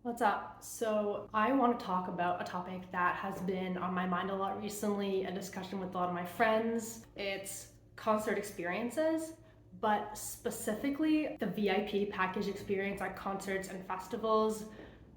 What's up? So I want to talk about a topic that has been on my mind a lot recently, a discussion with a lot of my friends. It's concert experiences, but specifically the VIP package experience at concerts and festivals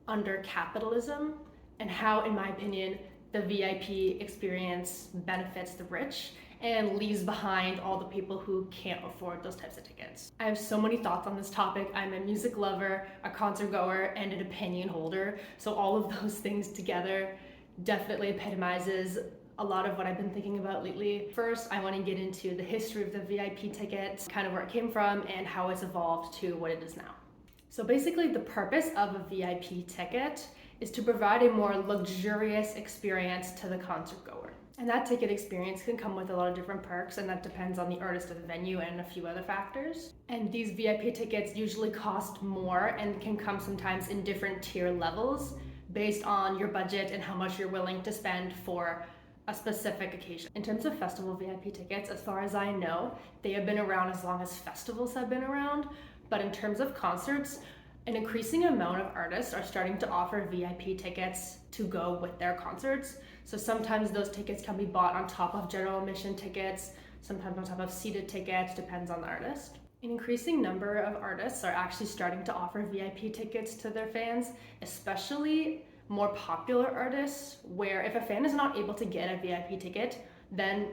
under capitalism, and how, in my opinion, the VIP experience benefits the rich and leaves behind all the people who can't afford those types of tickets. I have so many thoughts on this topic. I'm a music lover, a concert goer, and an opinion holder. So all of those things together definitely epitomizes a lot of what I've been thinking about lately. First, I want to get into the history of the VIP ticket, kind of where it came from and how it's evolved to what it is now. So basically, the purpose of a VIP ticket is to provide a more luxurious experience to the concert goer. And that ticket experience can come with a lot of different perks, and that depends on the artist or the venue and a few other factors. And these VIP tickets usually cost more and can come sometimes in different tier levels based on your budget and how much you're willing to spend for a specific occasion. In terms of festival VIP tickets, as far as I know, they have been around as long as festivals have been around. But in terms of concerts, an increasing amount of artists are starting to offer VIP tickets to go with their concerts. So sometimes those tickets can be bought on top of general admission tickets, sometimes on top of seated tickets, depends on the artist. An increasing number of artists are actually starting to offer VIP tickets to their fans, especially more popular artists, where if a fan is not able to get a VIP ticket, then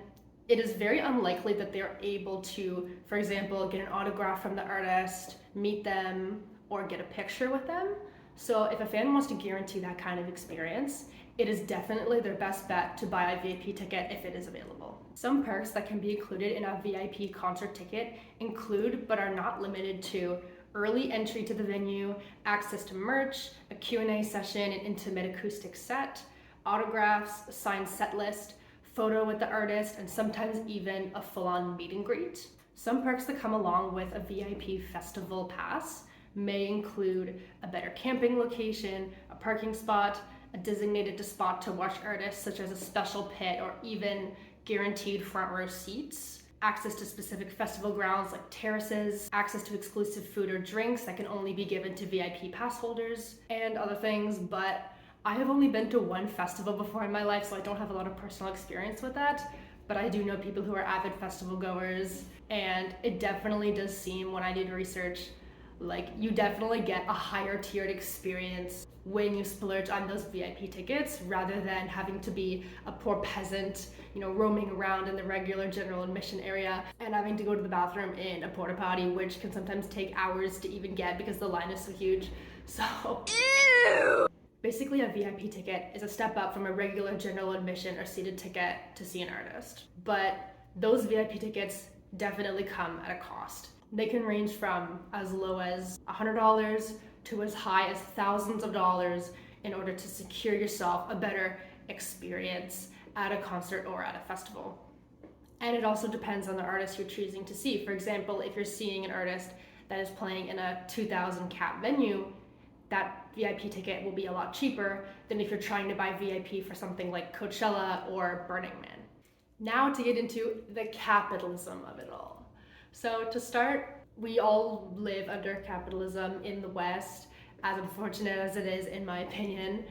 it is very unlikely that they're able to, for example, get an autograph from the artist, meet them, or get a picture with them. So if a fan wants to guarantee that kind of experience, it is definitely their best bet to buy a VIP ticket if it is available. Some perks that can be included in a VIP concert ticket include, but are not limited to, early entry to the venue, access to merch, a Q&A session, an intimate acoustic set, autographs, a signed set list, photo with the artist, and sometimes even a full-on meet and greet. Some perks that come along with a VIP festival pass may include a better camping location, a parking spot, a designated spot to watch artists such as a special pit or even guaranteed front row seats, access to specific festival grounds like terraces, access to exclusive food or drinks that can only be given to VIP pass holders, and other things. But I have only been to one festival before in my life, so I don't have a lot of personal experience with that. But I do know people who are avid festival goers, and it definitely does seem, when I did research, like you definitely get a higher tiered experience when you splurge on those VIP tickets rather than having to be a poor peasant, roaming around in the regular general admission area and having to go to the bathroom in a porta potty, which can sometimes take hours to even get because the line is so huge. So, ew! Basically, a VIP ticket is a step up from a regular general admission or seated ticket to see an artist. But those VIP tickets definitely come at a cost. They can range from as low as $100 to as high as thousands of dollars in order to secure yourself a better experience at a concert or at a festival. And it also depends on the artist you're choosing to see. For example, if you're seeing an artist that is playing in a 2,000 cap venue, that VIP ticket will be a lot cheaper than if you're trying to buy VIP for something like Coachella or Burning Man. Now to get into the capitalism of it all. So to start, we all live under capitalism in the West, as unfortunate as it is in my opinion.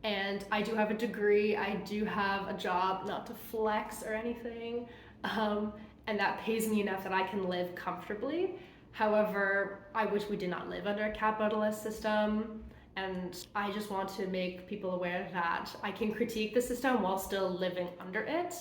And I do have a degree, I do have a job, not to flex or anything, and that pays me enough that I can live comfortably. However, I wish we did not live under a capitalist system, and I just want to make people aware that I can critique the system while still living under it.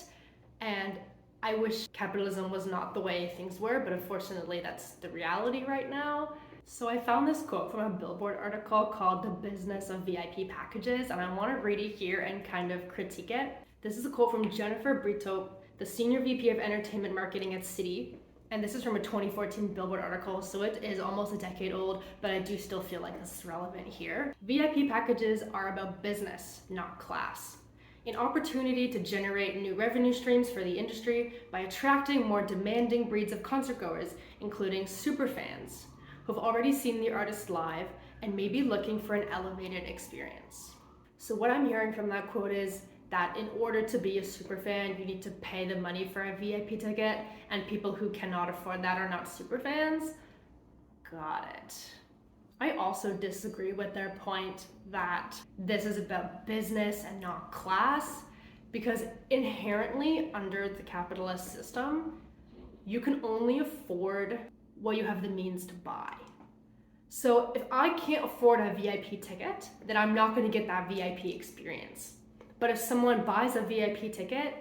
And I wish capitalism was not the way things were, but unfortunately that's the reality right now. So I found this quote from a Billboard article called The Business of VIP Packages, and I want to read it here and kind of critique it. This is a quote from Jennifer Brito, the Senior VP of Entertainment Marketing at Citi, and this is from a 2014 Billboard article, so it is almost a decade old, but I do still feel like this is relevant here. VIP packages are about business, not class. An opportunity to generate new revenue streams for the industry by attracting more demanding breeds of concertgoers, including superfans, who've already seen the artist live and may be looking for an elevated experience. So what I'm hearing from that quote is that in order to be a superfan, you need to pay the money for a VIP ticket, and people who cannot afford that are not superfans. Got it. I also disagree with their point that this is about business and not class, because inherently under the capitalist system, you can only afford what you have the means to buy. So if I can't afford a VIP ticket, then I'm not going to get that VIP experience. But if someone buys a VIP ticket,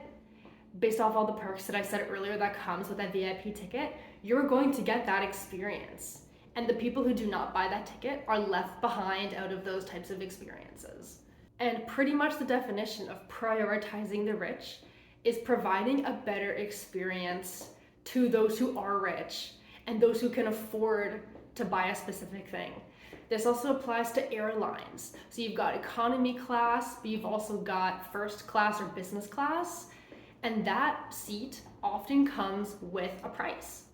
based off all the perks that I said earlier that comes with that VIP ticket, you're going to get that experience. And the people who do not buy that ticket are left behind out of those types of experiences. And pretty much the definition of prioritizing the rich is providing a better experience to those who are rich and those who can afford to buy a specific thing. This also applies to airlines. So you've got economy class, but you've also got first class or business class, and that seat often comes with a price.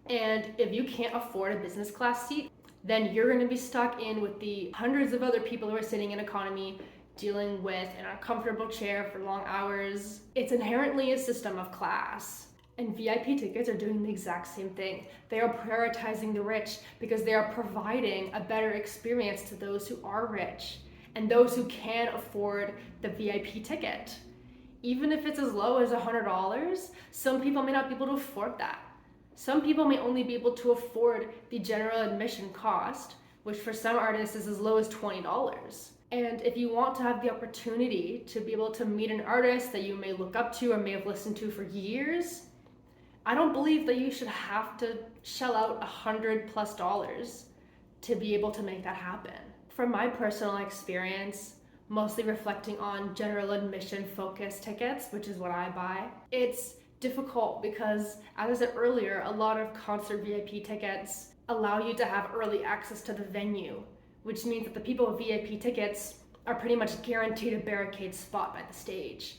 And if you can't afford a business class seat, then you're going to be stuck in with the hundreds of other people who are sitting in economy dealing with an uncomfortable chair for long hours. It's inherently a system of class. And VIP tickets are doing the exact same thing. They are prioritizing the rich because they are providing a better experience to those who are rich and those who can afford the VIP ticket. Even if it's as low as $100, some people may not be able to afford that. Some people may only be able to afford the general admission cost, which for some artists is as low as $20. And if you want to have the opportunity to be able to meet an artist that you may look up to or may have listened to for years, I don't believe that you should have to shell out $100+ to be able to make that happen. From my personal experience, mostly reflecting on general admission focused tickets, which is what I buy, it's difficult because, as I said earlier, a lot of concert VIP tickets allow you to have early access to the venue, which means that the people with VIP tickets are pretty much guaranteed a barricade spot by the stage.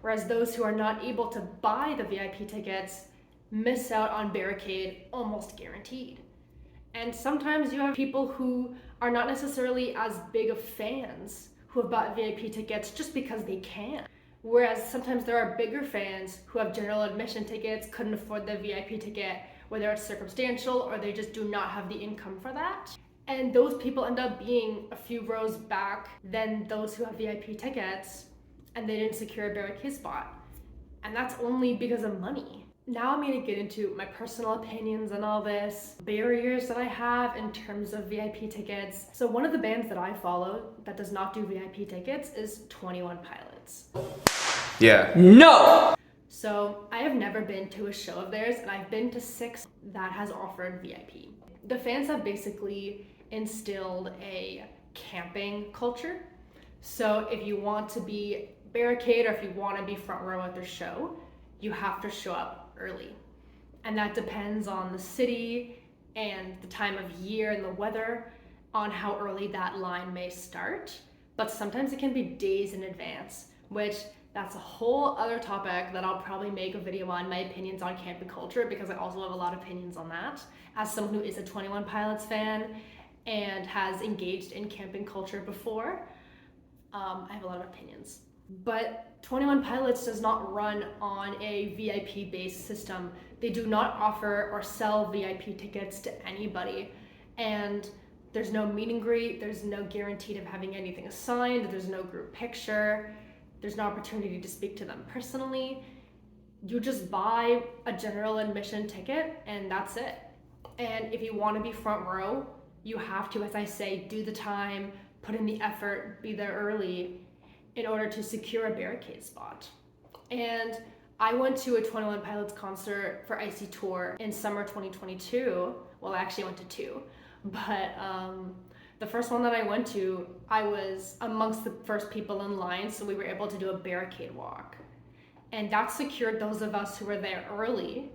Whereas those who are not able to buy the VIP tickets miss out on barricade almost guaranteed. And sometimes you have people who are not necessarily as big of fans who have bought VIP tickets just because they can. Whereas sometimes there are bigger fans who have general admission tickets, couldn't afford the VIP ticket, whether it's circumstantial or they just do not have the income for that. And those people end up being a few rows back than those who have VIP tickets and they didn't secure a barricade spot. And that's only because of money. Now I'm going to get into my personal opinions on all this, barriers that I have in terms of VIP tickets. So one of the bands that I follow that does not do VIP tickets is 21 Pilots. Yeah. No! So I have never been to a show of theirs, and I've been to 6 that has offered VIP. The fans have basically instilled a camping culture. So if you want to be barricade or if you want to be front row at their show, you have to show up early. And that depends on the city and the time of year and the weather on how early that line may start. But sometimes it can be days in advance, which that's a whole other topic that I'll probably make a video on, my opinions on camping culture, because I also have a lot of opinions on that. As someone who is a 21 Pilots fan and has engaged in camping culture before, I have a lot of opinions. But 21 Pilots does not run on a VIP based system. They do not offer or sell VIP tickets to anybody. And there's no meet and greet, there's no guarantee of having anything assigned, there's no group picture, there's no opportunity to speak to them personally. You just buy a general admission ticket and that's it. And if you want to be front row, you have to, as I say, do the time, put in the effort, be there early in order to secure a barricade spot. And I went to a 21 Pilots concert for Icy Tour in summer 2022. Well, I actually went to 2, but the first one that I went to, I was amongst the first people in line, so we were able to do a barricade walk. And that secured those of us who were there early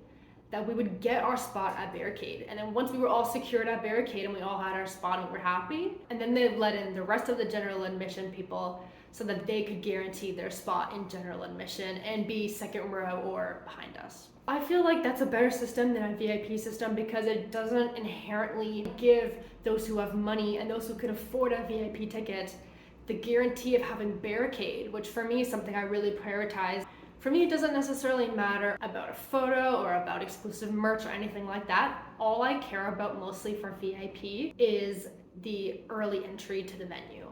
that we would get our spot at barricade. And then once we were all secured at barricade and we all had our spot and we were happy, and then they let in the rest of the general admission people so that they could guarantee their spot in general admission and be second row or behind us. I feel like that's a better system than a VIP system because it doesn't inherently give those who have money and those who can afford a VIP ticket the guarantee of having barricade, which for me is something I really prioritize. For me, it doesn't necessarily matter about a photo or about exclusive merch or anything like that. All I care about mostly for VIP is the early entry to the venue.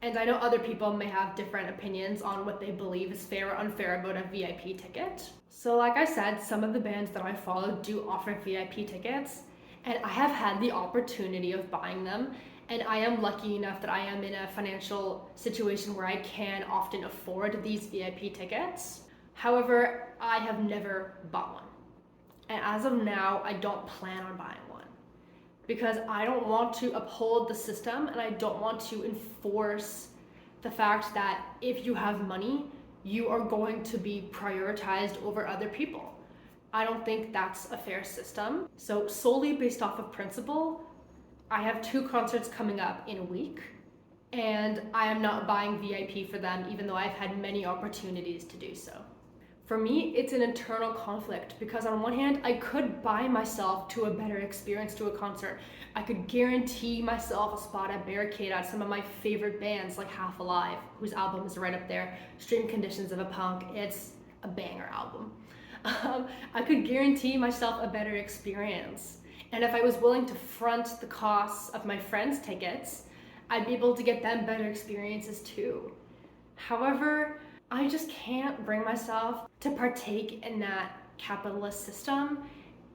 And I know other people may have different opinions on what they believe is fair or unfair about a VIP ticket. So like I said, some of the bands that I follow do offer VIP tickets, and I have had the opportunity of buying them, and I am lucky enough that I am in a financial situation where I can often afford these VIP tickets. However, I have never bought one. And as of now, I don't plan on buying one, because I don't want to uphold the system, and I don't want to enforce the fact that if you have money, you are going to be prioritized over other people. I don't think that's a fair system. So solely based off of principle, I have 2 concerts coming up in a week, and I am not buying VIP for them, even though I've had many opportunities to do so. For me, it's an internal conflict, because on one hand, I could buy myself to a better experience to a concert. I could guarantee myself a spot at Barricade at some of my favorite bands like Half Alive, whose album is right up there, Stream Conditions of a Punk. It's a banger album. I could guarantee myself a better experience. And if I was willing to front the costs of my friends' tickets, I'd be able to get them better experiences too. However, I just can't bring myself to partake in that capitalist system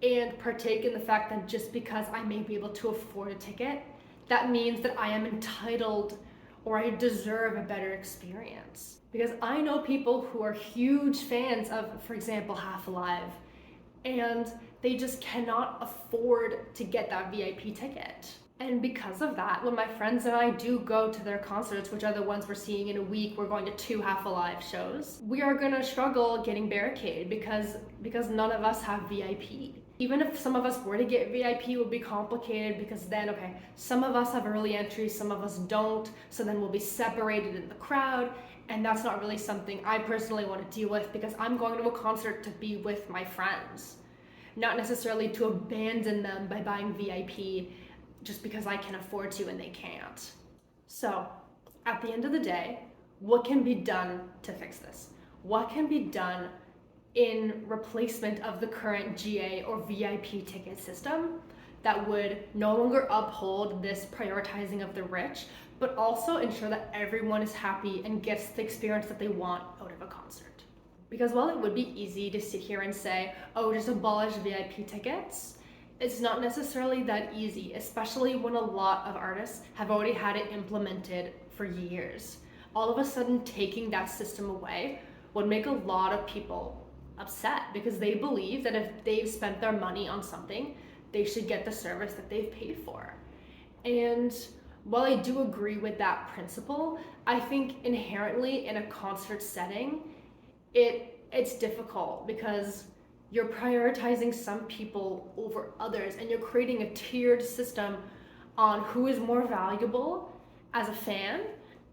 and partake in the fact that just because I may be able to afford a ticket, that means that I am entitled or I deserve a better experience. Because I know people who are huge fans of, for example, Half Alive, and they just cannot afford to get that VIP ticket. And because of that, when my friends and I do go to their concerts, which are the ones we're seeing in a week, we're going to 2 Half Alive shows, we are gonna struggle getting Barricade because none of us have VIP. Even if some of us were to get VIP, it would be complicated, because then, okay, some of us have early entry, some of us don't, so then we'll be separated in the crowd, and that's not really something I personally want to deal with, because I'm going to a concert to be with my friends, not necessarily to abandon them by buying VIP just because I can afford to and they can't. So, at the end of the day, what can be done to fix this? What can be done in replacement of the current GA or VIP ticket system that would no longer uphold this prioritizing of the rich, but also ensure that everyone is happy and gets the experience that they want out of a concert? Because while it would be easy to sit here and say, oh, just abolish VIP tickets, it's not necessarily that easy, especially when a lot of artists have already had it implemented for years. All of a sudden, taking that system away would make a lot of people upset, because they believe that if they've spent their money on something, they should get the service that they've paid for. And while I do agree with that principle, I think inherently in a concert setting, it's difficult, because you're prioritizing some people over others, and you're creating a tiered system on who is more valuable as a fan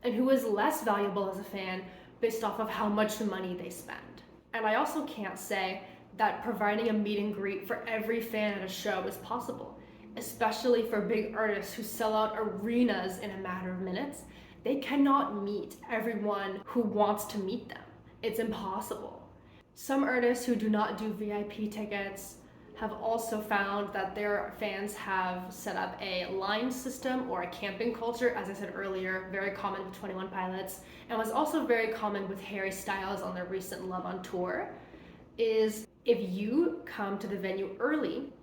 and who is less valuable as a fan based off of how much money they spend. And I also can't say that providing a meet and greet for every fan at a show is possible, especially for big artists who sell out arenas in a matter of minutes. They cannot meet everyone who wants to meet them. It's impossible. Some artists who do not do VIP tickets have also found that their fans have set up a line system or a camping culture, as I said earlier, very common with 21 Pilots, and was also very common with Harry Styles on their recent Love on Tour, is if you come to the venue early,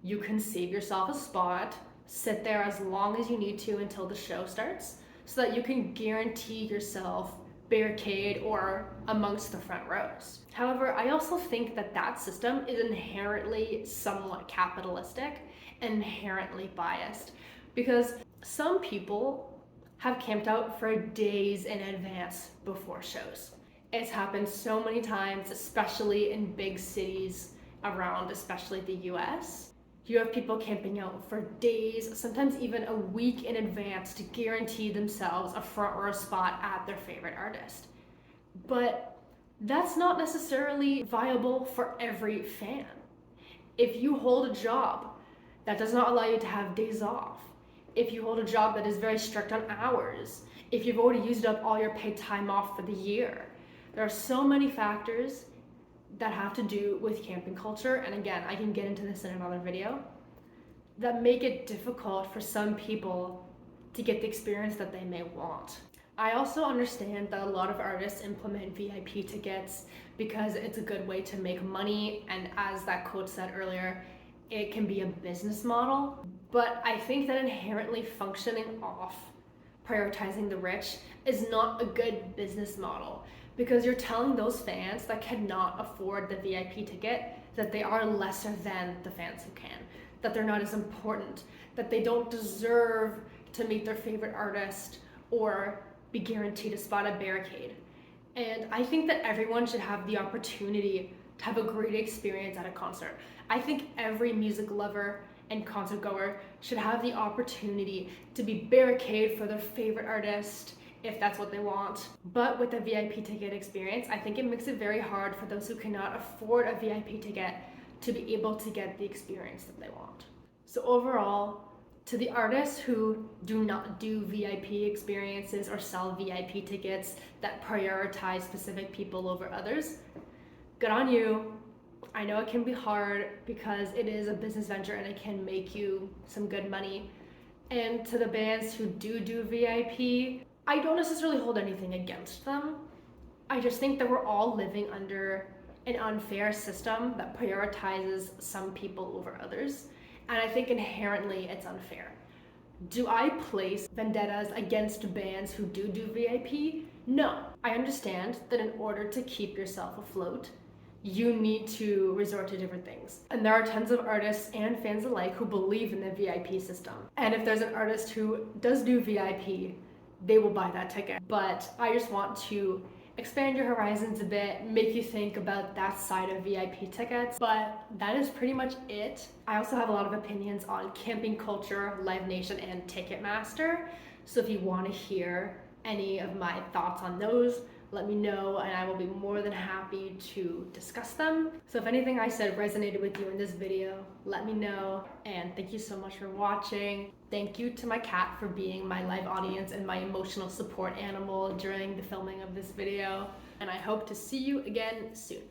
you can save yourself a spot, sit there as long as you need to until the show starts, so that you can guarantee yourself Barricade or amongst the front rows. However, I also think that that system is inherently somewhat capitalistic and inherently biased, because some people have camped out for days in advance before shows. It's happened so many times, especially in big cities around, especially the US. You have people camping out for days, sometimes even a week in advance, to guarantee themselves a front row spot at their favorite artist. But that's not necessarily viable for every fan. If you hold a job that does not allow you to have days off, if you hold a job that is very strict on hours, if you've already used up all your paid time off for the year, there are so many factors that have to do with camping culture, and again, I can get into this in another video, that make it difficult for some people to get the experience that they may want. I also understand that a lot of artists implement VIP tickets because it's a good way to make money, and as that quote said earlier, it can be a business model. But I think that inherently functioning off prioritizing the rich is not a good business model, because you're telling those fans that cannot afford the VIP ticket that they are lesser than the fans who can, that they're not as important, that they don't deserve to meet their favorite artist or be guaranteed a spot at Barricade. And I think that everyone should have the opportunity to have a great experience at a concert. I think every music lover and concert goer should have the opportunity to be Barricade for their favorite artist if that's what they want. But with the VIP ticket experience, I think it makes it very hard for those who cannot afford a VIP ticket to be able to get the experience that they want. So overall, to the artists who do not do VIP experiences or sell VIP tickets that prioritize specific people over others, good on you. I know it can be hard because it is a business venture and it can make you some good money. And to the bands who do VIP, I don't necessarily hold anything against them. I just think that we're all living under an unfair system that prioritizes some people over others. And I think inherently it's unfair. Do I place vendettas against bands who do VIP? No. I understand that in order to keep yourself afloat, you need to resort to different things. And there are tons of artists and fans alike who believe in the VIP system. And if there's an artist who does do VIP, they will buy that ticket. But I just want to expand your horizons a bit, make you think about that side of VIP tickets. But that is pretty much it. I also have a lot of opinions on camping culture, Live Nation, and Ticketmaster. So if you want to hear any of my thoughts on those, let me know and I will be more than happy to discuss them. So if anything I said resonated with you in this video, let me know. And thank you so much for watching. Thank you to my cat for being my live audience and my emotional support animal during the filming of this video. And I hope to see you again soon.